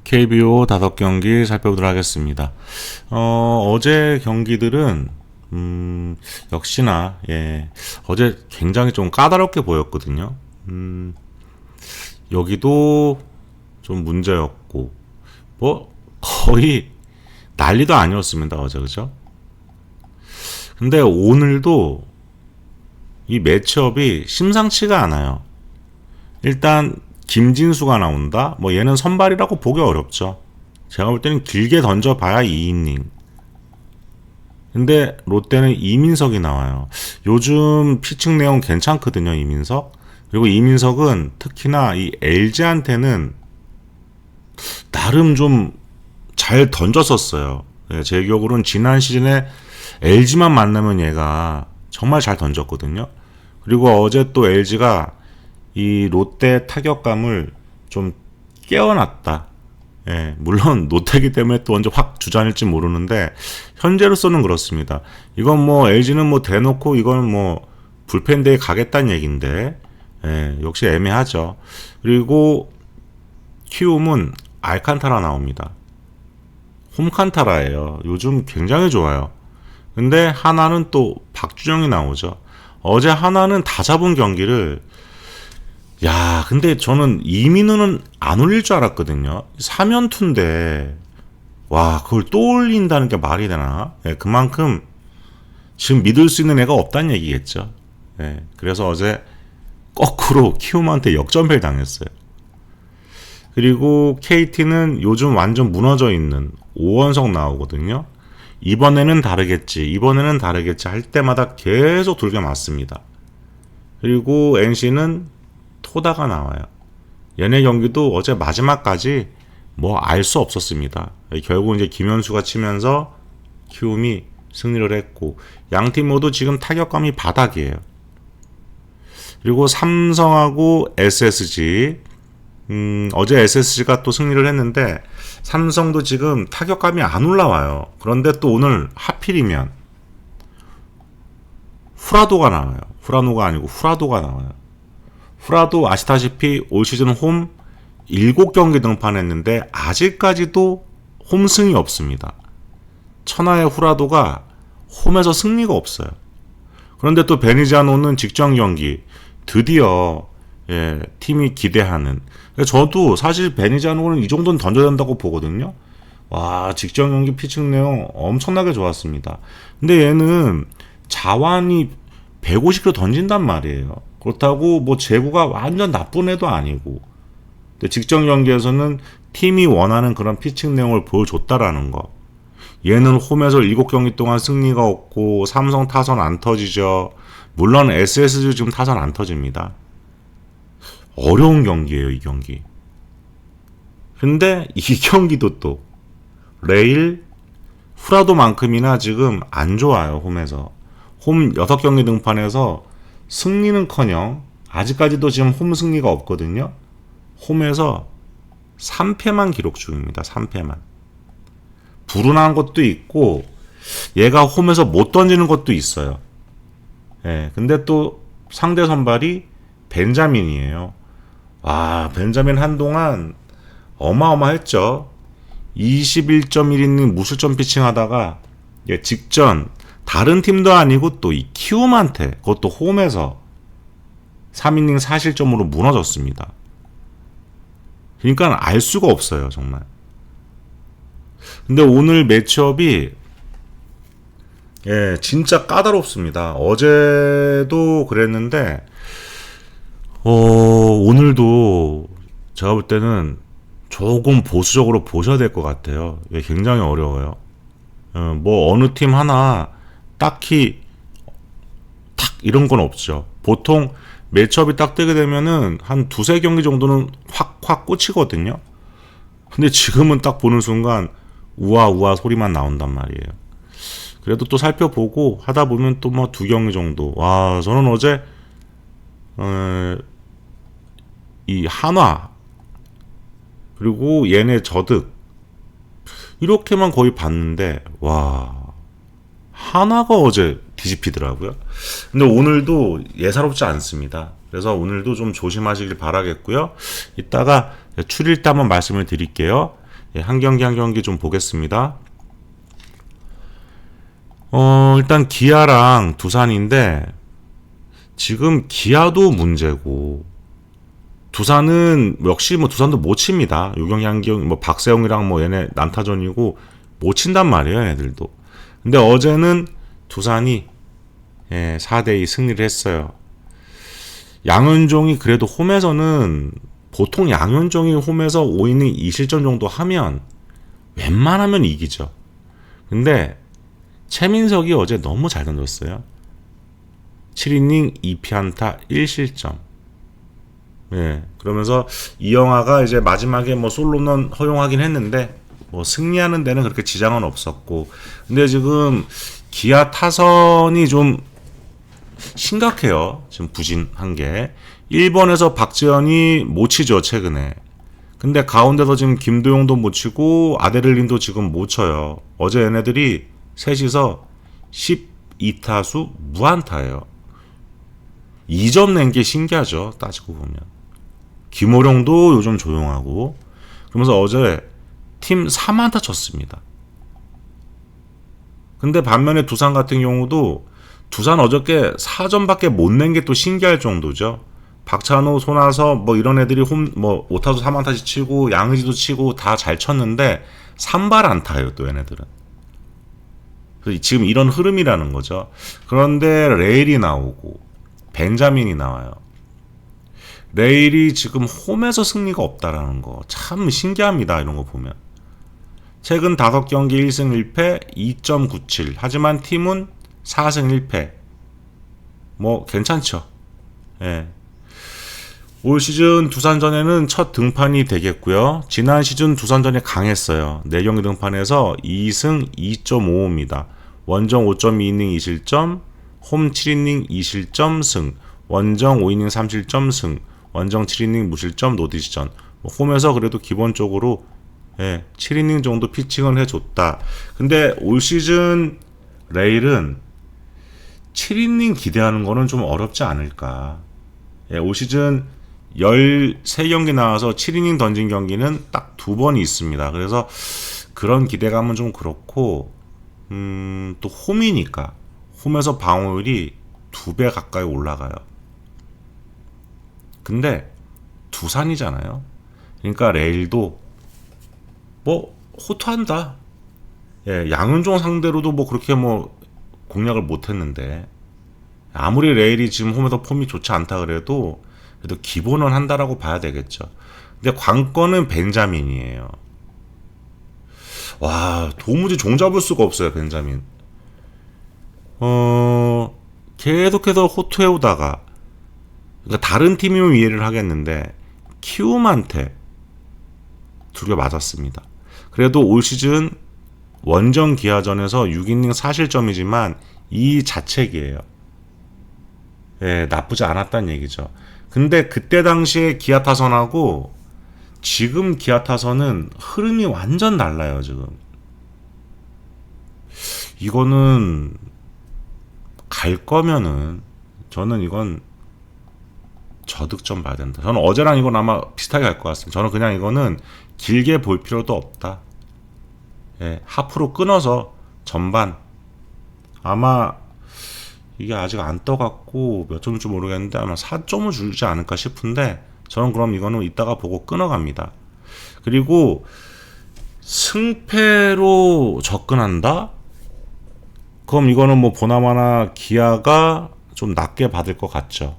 KBO 5경기 살펴보도록 하겠습니다. 어제 경기들은 역시나 어제 굉장히 좀 까다롭게 보였거든요. 여기도 좀 문제였고 뭐 거의 난리도 아니었습니다. 어제 그죠? 근데 오늘도 이 매치업이 심상치가 않아요. 일단 김진수가 나온다? 뭐 얘는 선발이라고 보기 어렵죠. 제가 볼 때는 길게 던져봐야 2이닝. 근데 롯데는 이민석이 나와요. 요즘 피칭 내용 괜찮거든요, 이민석. 그리고 이민석은 특히나 이 LG한테는 나름 좀 잘 던졌었어요. 제 기억으로는 지난 시즌에 LG만 만나면 얘가 정말 잘 던졌거든요. 그리고 어제 또 LG가 이 롯데 타격감을 좀 깨어났다. 물론 롯데기 때문에 또 언제 확 주저앉을지 모르는데 현재로서는 그렇습니다. 이건 뭐 LG는 뭐 대놓고 이건 뭐 불펜대에 가겠다는 얘기인데 역시 애매하죠. 그리고 키움은 알칸타라 나옵니다. 홈칸타라예요. 요즘 굉장히 좋아요. 근데 하나는 또 박준영이 나오죠. 어제 하나는 다 잡은 경기를 근데 저는 이민우는 안 올릴 줄 알았거든요. 3연투인데 와 그걸 또 올린다는 게 말이 되나? 그만큼 지금 믿을 수 있는 애가 없다는 얘기겠죠. 그래서 어제 거꾸로 키움한테 역전패를 당했어요. 그리고 KT는 요즘 완전 무너져 있는 오원석 나오거든요. 이번에는 다르겠지 할 때마다 계속 돌겨 맞습니다. 그리고 NC는 토다가 나와요. 얘네 경기도 어제 마지막까지 뭐 알 수 없었습니다. 결국 이제 김현수가 치면서 키움이 승리를 했고 양팀 모두 지금 타격감이 바닥이에요. 그리고 삼성하고 SSG 어제 SSG가 또 승리를 했는데 삼성도 지금 타격감이 안 올라와요. 그런데 또 오늘 하필이면 후라도가 나와요. 후라노가 아니고 후라도가 나와요. 후라도 아시다시피 올 시즌 홈 7경기 등판했는데 아직까지도 홈승이 없습니다. 천하의 후라도가 홈에서 승리가 없어요. 그런데 또 베니지아노는 직전 경기 드디어 팀이 기대하는. 저도 사실 베니지아노는 이 정도는 던져야 된다고 보거든요. 와 직전 경기 피칭 내용 엄청나게 좋았습니다. 근데 얘는 자완이 150km 던진단 말이에요. 그렇다고 뭐 제구가 완전 나쁜 애도 아니고. 근데 직전 경기에서는 팀이 원하는 그런 피칭 내용을 보여줬다라는 거. 얘는 홈에서 7경기 동안 승리가 없고 삼성 타선 안 터지죠. 물론 SSG 지금 타선 안 터집니다. 어려운 경기예요, 이 경기. 근데 이 경기도 또 레일 후라도만큼이나 지금 안 좋아요, 홈에서. 홈 6경기 등판에서 승리는커녕 아직까지도 지금 홈 승리가 없거든요. 홈에서 3패만 기록 중입니다. 3패만. 불운한 것도 있고 얘가 홈에서 못 던지는 것도 있어요. 근데 또 상대 선발이 벤자민이에요. 와, 벤자민 한동안 어마어마했죠. 21.1이닝 무실점 피칭하다가 직전 다른 팀도 아니고 또 이 키움한테 그것도 홈에서 3이닝 4실점으로 무너졌습니다. 그러니까 알 수가 없어요, 정말. 근데 오늘 매치업이 진짜 까다롭습니다. 어제도 그랬는데 오늘도 제가 볼 때는 조금 보수적으로 보셔야 될 것 같아요. 굉장히 어려워요. 뭐 어느 팀 하나 딱히 탁 이런 건 없죠. 보통 매치업이 딱 되게 되면은 한 2-3경기 정도는 확 꽂히거든요. 근데 지금은 딱 보는 순간 우아우아 소리만 나온단 말이에요. 그래도 또 살펴보고 하다 보면 또 뭐 2경기 정도. 와, 저는 어제 이 한화 그리고 얘네 저득 이렇게만 거의 봤는데 와 한화가 어제 뒤집히더라고요. 근데 오늘도 예사롭지 않습니다. 그래서 오늘도 좀 조심하시길 바라겠고요. 이따가 출일때 한번 말씀을 드릴게요. 예, 한 경기 한 경기 좀 보겠습니다. 일단 기아랑 두산인데 지금 기아도 문제고 두산은 역시 뭐 두산도 못 칩니다. 유경양경 뭐 박세웅이랑 뭐 얘네 난타전이고 못 친단 말이에요, 얘네들도. 근데 어제는 두산이 4대2 승리를 했어요. 양현종이 그래도 홈에서는 보통 양현종이 홈에서 5이닝 2실점 정도 하면 웬만하면 이기죠. 근데 최민석이 어제 너무 잘 던졌어요. 7이닝 2피안타 1실점. 예, 그러면서 이영하가 이제 마지막에 뭐 솔로는 허용하긴 했는데 뭐 승리하는 데는 그렇게 지장은 없었고, 근데 지금 기아 타선이 좀 심각해요. 지금 부진한 게 1번에서 박지현이 못 치죠 최근에. 근데 가운데서 지금 김도용도 못 치고 아데를린도 지금 못 쳐요. 어제 얘네들이 셋이서 12타수 무안타예요. 2점 낸 게 신기하죠, 따지고 보면. 김호령도 요즘 조용하고. 그러면서 어제 팀 4안타 쳤습니다. 근데 반면에 두산 같은 경우도 두산 어저께 4점밖에 못 낸 게 또 신기할 정도죠. 박찬호, 손아섭 뭐 이런 애들이 뭐 5타수 3안타씩 치고 양의지도 치고 다 잘 쳤는데 3발 안타예요, 또 얘네들은. 지금 이런 흐름이라는 거죠. 그런데 레일이 나오고 벤자민이 나와요. 레일이 지금 홈에서 승리가 없다라는 거 참 신기합니다. 이런 거 보면. 최근 5경기 1승 1패 2.97. 하지만 팀은 4승 1패. 뭐 괜찮죠. 예. 올 시즌 두산전에는 첫 등판이 되겠고요. 지난 시즌 두산전이 강했어요. 4경기 등판에서 2승 2.55입니다. 원정 5.2이닝 2실점, 홈 7이닝 2실점 승, 원정 5이닝 3실점 승, 원정 7이닝 무실점 노디시전. 홈에서 그래도 기본적으로 7이닝 정도 피칭을 해줬다. 근데 올 시즌 레일은 7이닝 기대하는 거는 좀 어렵지 않을까. 올 시즌 13경기 나와서 7이닝 던진 경기는 딱 2번이 있습니다. 그래서 그런 기대감은 좀 그렇고, 또 홈이니까 홈에서 방어율이 2배 가까이 올라가요. 근데 두산이잖아요. 그러니까 레일도 뭐 호투한다. 양현종 상대로도 뭐 그렇게 뭐 공략을 못했는데, 아무리 레일이 지금 홈에서 폼이 좋지 않다 그래도 기본은 한다라고 봐야 되겠죠. 근데 관건은 벤자민이에요. 와, 도무지 종잡을 수가 없어요, 벤자민. 계속해서 호투해오다가, 그러니까 다른 팀이면 이해를 하겠는데 키움한테 두개 맞았습니다. 그래도 올 시즌 원정 기아전에서 6이닝 4실점이지만 이 자책이에요. 나쁘지 않았다는 얘기죠. 근데 그때 당시에 기아 타선하고 지금 기아 타선은 흐름이 완전 달라요, 지금. 이거는 갈 거면은 저는 이건 저득점 봐야 된다. 저는 어제랑 이건 아마 비슷하게 갈 것 같습니다. 저는 그냥 이거는 길게 볼 필요도 없다. 하프로 끊어서 전반 아마 이게 아직 안 떠갖고 몇 점일지 모르겠는데 아마 4점을 주지 않을까 싶은데, 저는 그럼 이거는 이따가 보고 끊어갑니다. 그리고 승패로 접근한다? 그럼 이거는 뭐 보나마나 기아가 좀 낮게 받을 것 같죠.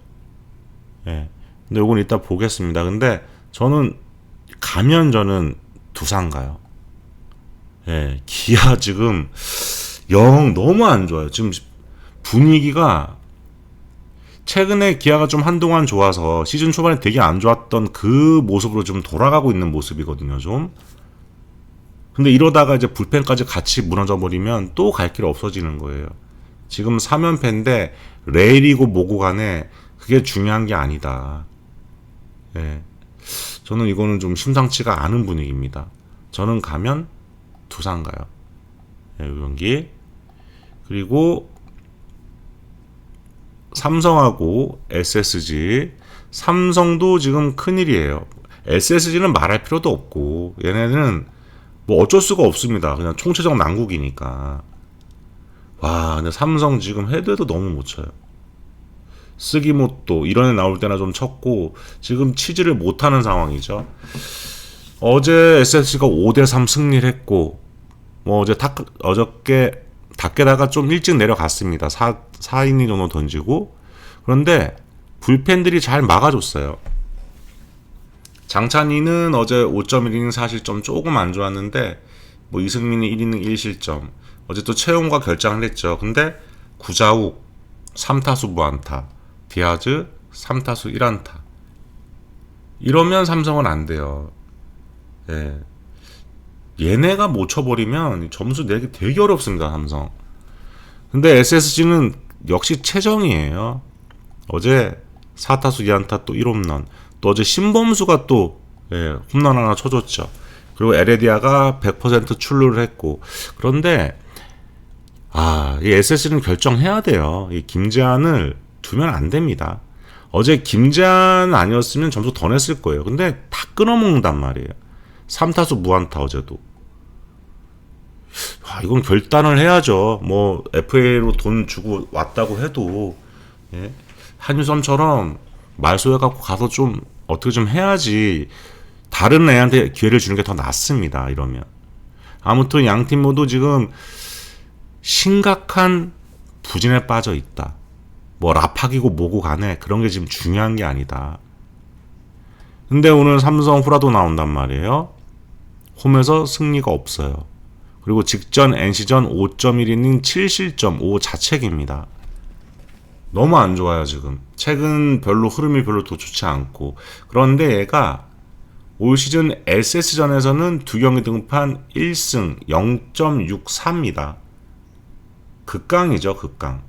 근데 이건 이따 보겠습니다. 근데 저는 가면 저는 두산 가요. 기아 지금 영 너무 안 좋아요. 지금 분위기가 최근에 기아가 좀 한동안 좋아서 시즌 초반에 되게 안 좋았던 그 모습으로 좀 돌아가고 있는 모습이거든요, 좀. 근데 이러다가 이제 불펜까지 같이 무너져 버리면 또 갈 길 없어지는 거예요. 지금 3연패인데 레일이고 뭐고 간에 그게 중요한 게 아니다. 저는 이거는 좀 심상치가 않은 분위기입니다. 저는 가면 두산 가요. 이 경기. 그리고 삼성하고 SSG. 삼성도 지금 큰일이에요. SSG는 말할 필요도 없고, 얘네는 뭐 어쩔 수가 없습니다. 그냥 총체적 난국이니까. 와, 근데 삼성 지금 해도 너무 못 쳐요. 쓰기모또 이런 애 나올 때나 좀 쳤고 지금 치지를 못하는 상황이죠. 어제 SSG가 5대3 승리를 했고 뭐 어저께 닭게다가 좀 일찍 내려갔습니다. 4이닝 정도 던지고. 그런데 불펜들이 잘 막아줬어요. 장찬희는 어제 5.1이닝 사실 좀 조금 안 좋았는데 뭐 이승민이 1이닝 1실점. 어제 또 최용과 결장을 했죠. 근데 구자욱 3타수 무안타, 디아즈 3타수 1안타. 이러면 삼성은 안 돼요. 예. 얘네가 못 쳐버리면 점수 내기 되게 어렵습니다, 삼성. 근데 SSG는 역시 최정이에요. 어제 4타수 2안타 또 1홈런. 또 어제 신범수가 또 홈런 하나 쳐줬죠. 그리고 에레디아가 100% 출루를 했고. 그런데 이 SSG는 결정해야 돼요. 이 김재환을 두면 안 됩니다. 어제 김재환 아니었으면 점수 더 냈을 거예요. 근데 다 끊어먹는단 말이에요. 3타수 무안타 어제도. 이건 결단을 해야죠. 뭐 FA로 돈 주고 왔다고 해도 한유섬처럼 말소해갖고 가서 좀 어떻게 좀 해야지. 다른 애한테 기회를 주는 게 더 낫습니다. 이러면. 아무튼 양팀 모두 지금 심각한 부진에 빠져 있다. 뭐 라팍이고 뭐고 간에 그런 게 지금 중요한 게 아니다. 근데 오늘 삼성 후라도 나온단 말이에요. 홈에서 승리가 없어요. 그리고 직전 NC전 5.1이닝 7실점 5자책입니다. 너무 안 좋아요 지금. 최근 별로 흐름이 별로 더 좋지 않고. 그런데 얘가 올 시즌 SS전에서는 2경기 등판 1승 0.64입니다. 극강이죠 극강.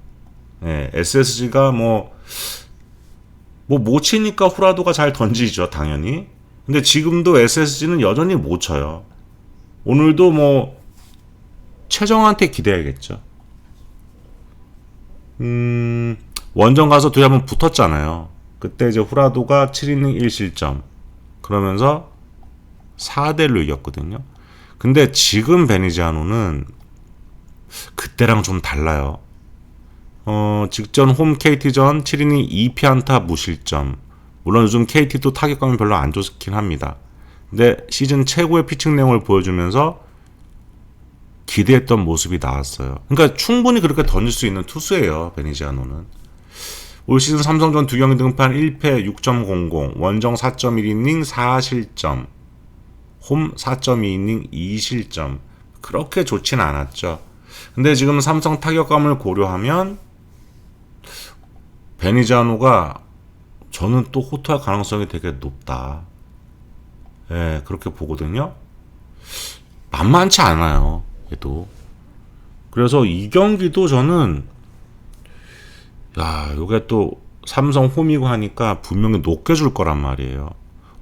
SSG가 못 치니까 후라도가 잘 던지죠 당연히. 근데 지금도 SSG는 여전히 못 쳐요. 오늘도 뭐 최정한테 기대해야겠죠. 원정 가서 둘이 한번 붙었잖아요. 그때 이제 후라도가 7이닝 1실점 그러면서 4대1로 이겼거든요. 근데 지금 베니지아노는 그때랑 좀 달라요. 직전 홈 KT전 7이닝 2피안타 무실점. 물론 요즘 KT도 타격감이 별로 안 좋긴 합니다. 근데 시즌 최고의 피칭 내용을 보여주면서 기대했던 모습이 나왔어요. 그러니까 충분히 그렇게 던질 수 있는 투수예요. 베니지아노는. 올 시즌 삼성전 2경기 등판 1패 6.00, 원정 4.1이닝 4실점, 홈 4.2이닝 2실점. 그렇게 좋진 않았죠. 근데 지금 삼성 타격감을 고려하면 베니지아노가 저는 또 호투할 가능성이 되게 높다. 그렇게 보거든요. 만만치 않아요. 얘도. 그래서 이 경기도 저는 요게 또 삼성 홈이고 하니까 분명히 높게 줄 거란 말이에요.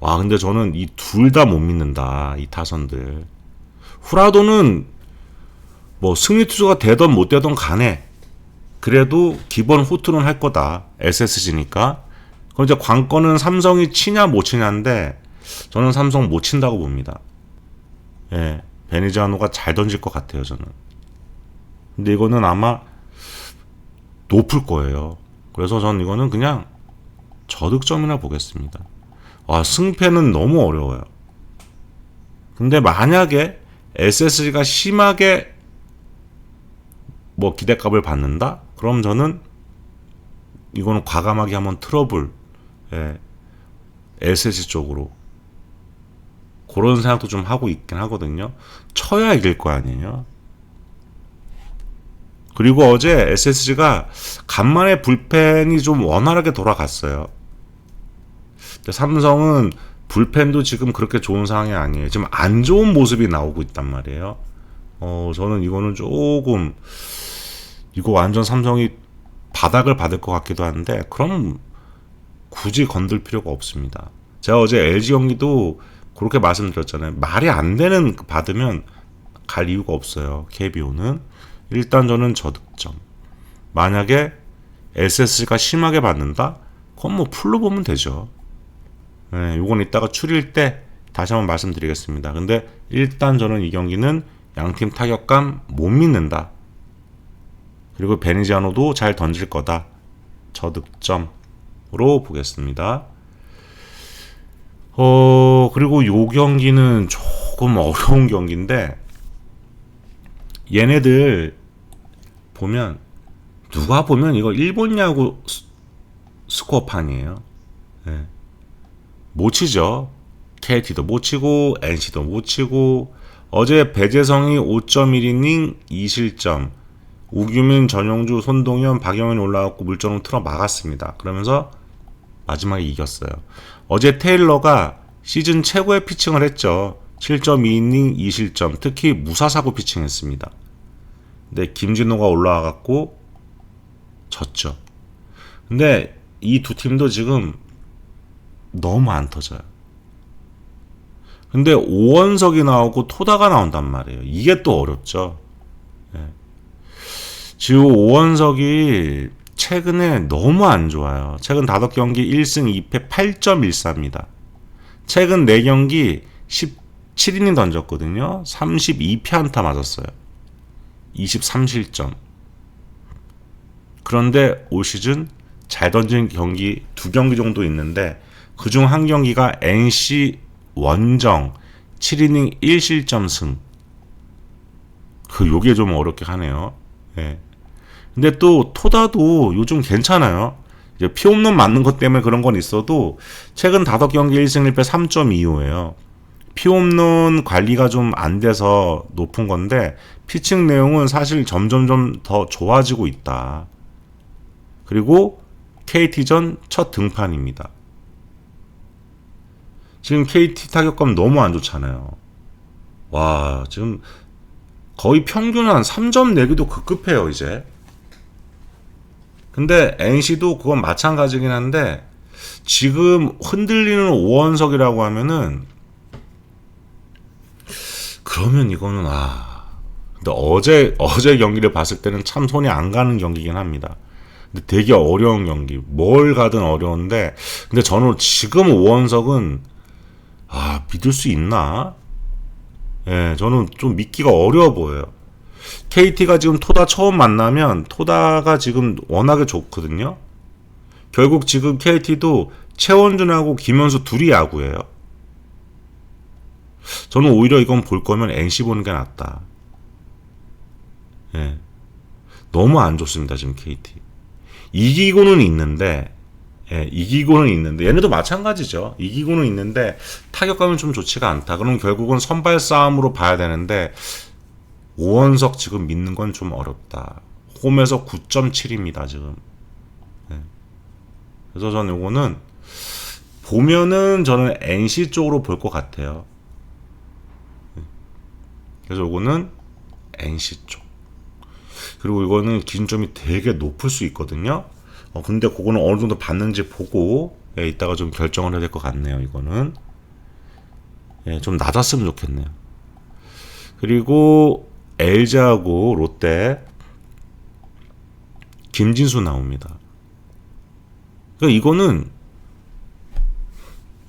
근데 저는 이 둘 다 못 믿는다. 이 타선들. 후라도는 뭐 승리 투수가 되던 못 되던 간에 그래도 기본 호투는 할 거다. SSG니까. 그럼 이제 관건은 삼성이 치냐 못 치냐인데 저는 삼성 못 친다고 봅니다. 베니지아노가 잘 던질 것 같아요 저는. 근데 이거는 아마 높을 거예요. 그래서 저는 이거는 그냥 저득점이나 보겠습니다. 승패는 너무 어려워요. 근데 만약에 SSG가 심하게 뭐 기대값을 받는다? 그럼 저는 이거는 과감하게 한번 틀어볼 SSG 쪽으로 그런 생각도 좀 하고 있긴 하거든요. 쳐야 이길 거 아니에요. 그리고 어제 SSG가 간만에 불펜이 좀 원활하게 돌아갔어요. 삼성은 불펜도 지금 그렇게 좋은 상황이 아니에요. 지금 안 좋은 모습이 나오고 있단 말이에요. 저는 이거는 조금 이거 완전 삼성이 바닥을 받을 것 같기도 한데 그럼 굳이 건들 필요가 없습니다. 제가 어제 LG 경기도 그렇게 말씀드렸잖아요. 말이 안 되는 받으면 갈 이유가 없어요. KBO는. 일단 저는 저득점. 만약에 SSG가 심하게 받는다? 그건 뭐 풀로 보면 되죠. 요건 이따가 추릴 때 다시 한번 말씀드리겠습니다. 근데 일단 저는 이 경기는 양팀 타격감 못 믿는다. 그리고 베니지아노도 잘 던질 거다. 저득점으로 보겠습니다. 그리고 요 경기는 조금 어려운 경기인데, 얘네들 보면, 누가 보면 이거 일본 야구 스코어판이에요. 네. 못 치죠. KT도 못 치고, NC도 못 치고, 어제 배재성이 5.1이닝 2실점, 우규민, 전용주, 손동현, 박영현이 올라왔고 물정을 틀어 막았습니다. 그러면서 마지막에 이겼어요. 어제 테일러가 시즌 최고의 피칭을 했죠. 7.2이닝 2실점, 특히 무사사고 피칭했습니다. 근데 김진호가 올라와갖고 졌죠. 근데 이 두 팀도 지금 너무 안 터져요. 근데 오원석이 나오고 토다가 나온단 말이에요. 이게 또 어렵죠. 네. 지금 오원석이 최근에 너무 안 좋아요. 최근 5경기 1승 2패 8.14입니다. 최근 4경기 17이닝 던졌거든요. 32피 안타 맞았어요. 23실점. 그런데 올 시즌 잘 던진 경기 2경기 정도 있는데 그중 한 경기가 NC 원정 7이닝 1실점 승. 요게 좀 어렵게 하네요. 예. 근데 또 토다도 요즘 괜찮아요. 이제 피홈런 맞는 것 때문에 그런 건 있어도 최근 5경기 1승 1패 3.25예요. 피홈런 관리가 좀 안 돼서 높은 건데 피칭 내용은 사실 점점점 더 좋아지고 있다. 그리고 KT전 첫 등판입니다. 지금 KT 타격감 너무 안 좋잖아요. 와, 지금 거의 평균 한 3점 내기도 급급해요, 이제. 근데 NC도 그건 마찬가지긴 한데 지금 흔들리는 오원석이라고 하면은 그러면 이거는 근데 어제 경기를 봤을 때는 참 손이 안 가는 경기긴 합니다. 근데 되게 어려운 경기. 뭘 가든 어려운데 근데 저는 지금 오원석은 믿을 수 있나? 예, 저는 좀 믿기가 어려워 보여요. KT가 지금 토다 처음 만나면 토다가 지금 워낙에 좋거든요. 결국 지금 KT도 최원준하고 김현수 둘이 야구예요. 저는 오히려 이건 볼 거면 NC 보는 게 낫다. 예, 너무 안 좋습니다 지금 KT. 이기고는 있는데 얘네도 마찬가지죠. 이기고는 있는데 타격감은 좀 좋지가 않다. 그럼 결국은 선발 싸움으로 봐야 되는데 오원석 지금 믿는 건 좀 어렵다. 홈에서 9.7입니다 지금. 네. 그래서 저는 이거는 보면은 저는 NC 쪽으로 볼 것 같아요. 네. 그래서 이거는 NC 쪽. 그리고 이거는 기준점이 되게 높을 수 있거든요. 근데 그거는 어느 정도 받는지 보고 이따가 좀 결정을 해야 될 것 같네요. 이거는 좀 낮았으면 좋겠네요. 그리고 LG하고 롯데 김진수 나옵니다. 그러니까 이거는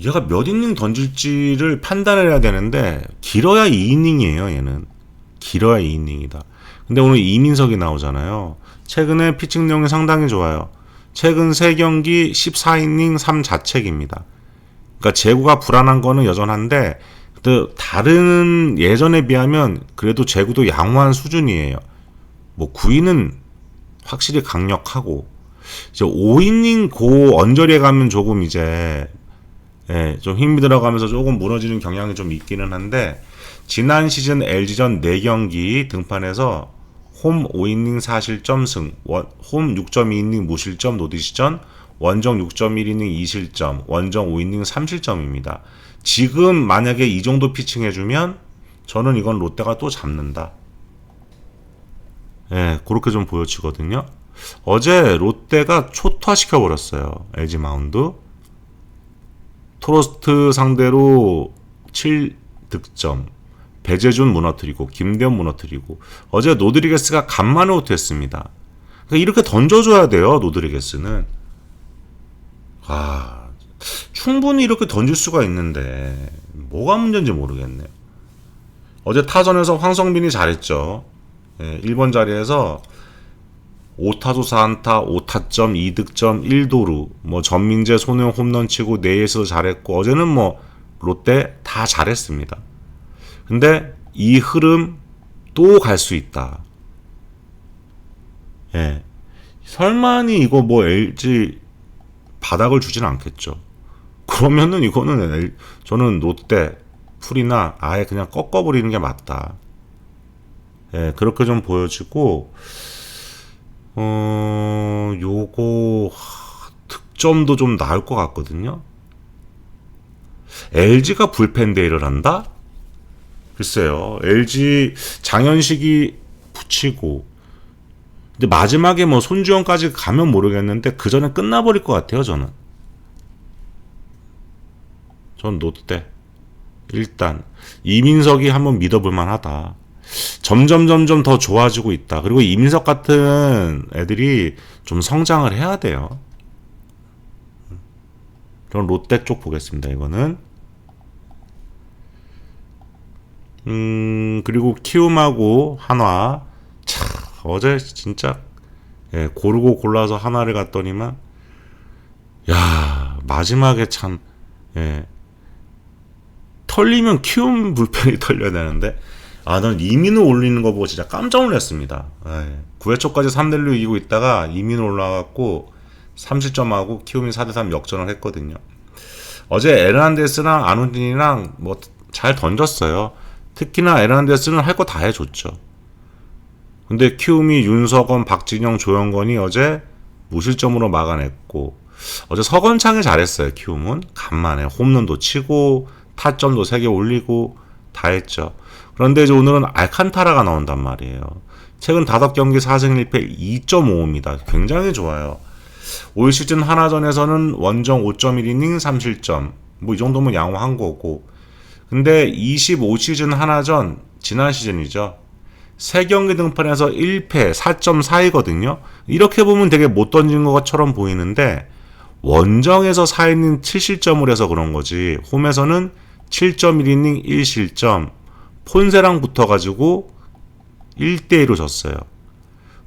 얘가 몇 이닝 던질지를 판단해야 되는데 길어야 2이닝이에요. 얘는 길어야 2이닝이다. 근데 오늘 이민석이 나오잖아요. 최근에 피칭 내용이 상당히 좋아요. 최근 3경기 14이닝 3자책입니다. 그러니까 제구가 불안한 거는 여전한데 다른 예전에 비하면 그래도 제구도 양호한 수준이에요. 뭐 9이는 확실히 강력하고 이제 5이닝 고 언저리에 가면 조금 이제 좀 힘이 들어가면서 조금 무너지는 경향이 좀 있기는 한데 지난 시즌 LG전 4경기 등판해서 홈 5이닝 4실점 승, 홈 6.2이닝 무실점 노디시전, 원정 6.1이닝 2실점, 원정 5이닝 3실점입니다. 지금 만약에 이 정도 피칭 해주면 저는 이건 롯데가 또 잡는다. 그렇게 좀 보여지거든요. 어제 롯데가 초토화시켜버렸어요. LG 마운드. 토로스트 상대로 7득점. 배재준 무너뜨리고 김대현 무너뜨리고 어제 노드리게스가 간만에 호투했습니다. 그러니까 이렇게 던져줘야 돼요. 노드리게스는 충분히 이렇게 던질 수가 있는데 뭐가 문제인지 모르겠네요. 어제 타선에서 황성빈이 잘했죠. 1번 자리에서 5타수 4안타, 5타점, 2득점, 1도루, 뭐 전민재, 손흥 홈런 치고 내에서 잘했고 어제는 뭐 롯데 다 잘했습니다. 근데 이 흐름 또 갈 수 있다. 설마니 이거 뭐 LG 바닥을 주진 않겠죠. 그러면은 이거는 저는 롯데 풀이나 아예 그냥 꺾어버리는 게 맞다. 그렇게 좀 보여지고 요거 득점도 좀 나을 것 같거든요. LG가 불펜 데이를 한다? 글쎄요. LG 장현식이 붙이고 근데 마지막에 뭐 손주영까지 가면 모르겠는데 그 전에 끝나버릴 것 같아요. 전 롯데 일단 이민석이 한번 믿어볼 만하다. 점점 더 좋아지고 있다. 그리고 이민석 같은 애들이 좀 성장을 해야 돼요. 그럼 롯데 쪽 보겠습니다. 이거는 그리고 키움하고 한화. 참 어제 진짜 고르고 골라서 하나를 갔더니만 야 마지막에 참 털리면 키움 불펜이 털려야 되는데 난 이민우 올리는 거 보고 진짜 깜짝 놀랐습니다. 9회 초까지 3대1로 이기고 있다가 이민우 올라가고 3실점하고 키움이 4대3 역전을 했거든요. 어제 에르난데스랑 아누진이랑 뭐 잘 던졌어요. 특히나 에르난데스는 할 거 다 해줬죠. 근데 키움이 윤석원, 박진영, 조영건이 어제 무실점으로 막아냈고 어제 서건창이 잘했어요. 키움은 간만에 홈런도 치고 타점도 3개 올리고 다 했죠. 그런데 이제 오늘은 알칸타라가 나온단 말이에요. 최근 5경기 4승 1패 2.55입니다. 굉장히 좋아요. 올 시즌 하나전에서는 원정 5.1이닝 3실점 뭐 이 정도면 양호한 거고 근데 25시즌 하나전 지난 시즌이죠. 3경기 등판에서 1패 4.4이거든요. 이렇게 보면 되게 못 던진 것처럼 보이는데 원정에서 4이닝 7실점을 해서 그런 거지 홈에서는 7.1이닝 1실점 폰세랑 붙어가지고 1대2로 졌어요.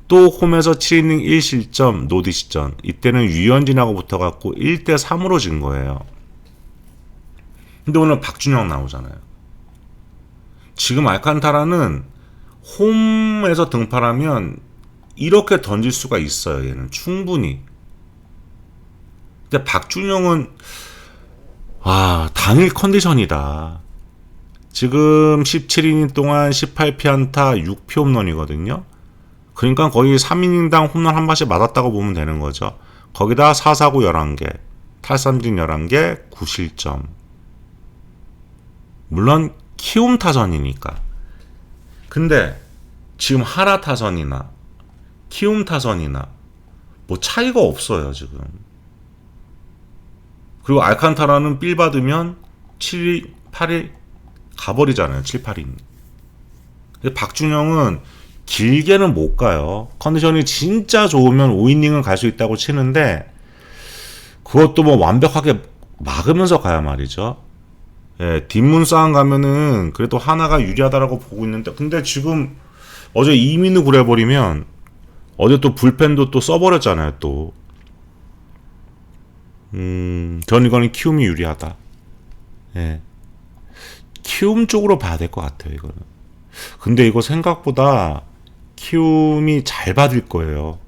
또 홈에서 7이닝 1실점 노디시전 이때는 유현진하고 붙어갖고 1대3으로 진 거예요. 근데 오늘 박준영 나오잖아요. 지금 알칸타라는 홈에서 등판하면 이렇게 던질 수가 있어요. 얘는 충분히. 근데 박준영은 당일 컨디션이다. 지금 17이닝 동안 18피안타 6피 홈런이거든요. 그러니까 거의 3이닝당 홈런 한 발씩 맞았다고 보면 되는 거죠. 거기다 4사구 11개, 탈삼진 11개, 9실점. 물론 키움 타선이니까. 근데 지금 하나 타선이나 키움 타선이나 뭐 차이가 없어요. 지금. 그리고 알칸타라는 삘 받으면 7일, 8일 가버리잖아요. 7, 8인. 근데 박준영은 길게는 못 가요. 컨디션이 진짜 좋으면 5이닝은 갈 수 있다고 치는데 그것도 뭐 완벽하게 막으면서 가야 말이죠. 뒷문 싸움 가면은 그래도 하나가 유리하다라고 보고 있는데 근데 지금 어제 이민우 그래버리면 어제 또 불펜도 또 써버렸잖아요. 또 전 이거는 키움이 유리하다. 키움 쪽으로 봐야 될 것 같아요. 이거는. 근데 이거 생각보다 키움이 잘 받을 거예요.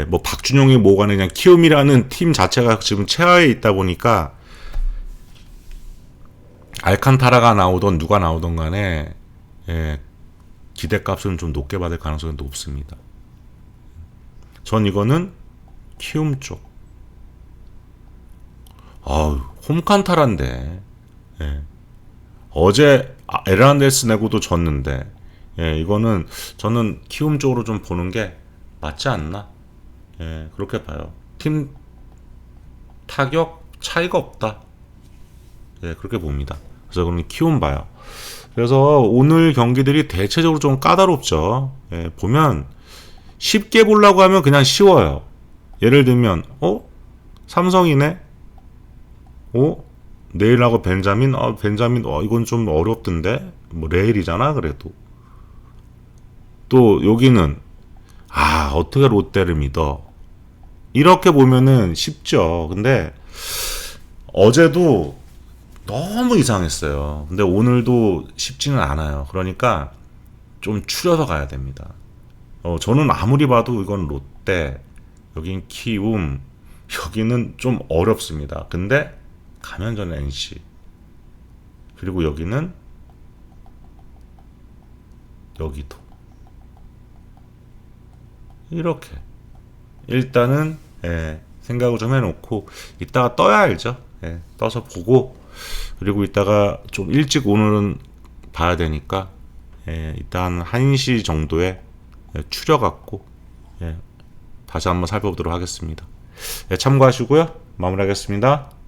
뭐 박준영이 뭐가 그냥 키움이라는 팀 자체가 지금 최하에 있다 보니까 알칸타라가 나오던 누가 나오던 간에 기대값은 좀 높게 받을 가능성이 높습니다. 전 이거는 키움 쪽. 홈칸타란데 어제 에르난데스 내고도 졌는데 이거는 저는 키움 쪽으로 좀 보는 게 맞지 않나 그렇게 봐요. 팀 타격 차이가 없다 그렇게 봅니다. 그래서 그럼 키움 봐요. 그래서 오늘 경기들이 대체적으로 좀 까다롭죠. 보면 쉽게 보려고 하면 그냥 쉬워요. 예를 들면 삼성이네 내일하고 벤자민, 벤자민, 이건 좀 어렵던데? 뭐, 레일이잖아, 그래도. 또, 여기는, 어떻게 롯데를 믿어? 이렇게 보면은 쉽죠. 근데, 어제도 너무 이상했어요. 근데 오늘도 쉽지는 않아요. 그러니까, 좀 추려서 가야 됩니다. 저는 아무리 봐도 이건 롯데, 여긴 키움, 여기는 좀 어렵습니다. 근데, 가면 저는 NC. 그리고 여기는 여기도 이렇게 일단은 생각을 좀 해놓고 이따가 떠야 알죠. 떠서 보고 그리고 이따가 좀 일찍 오늘은 봐야 되니까 이따 한 1시 정도에 추려갖고 다시 한번 살펴보도록 하겠습니다. 참고하시고요. 마무리하겠습니다.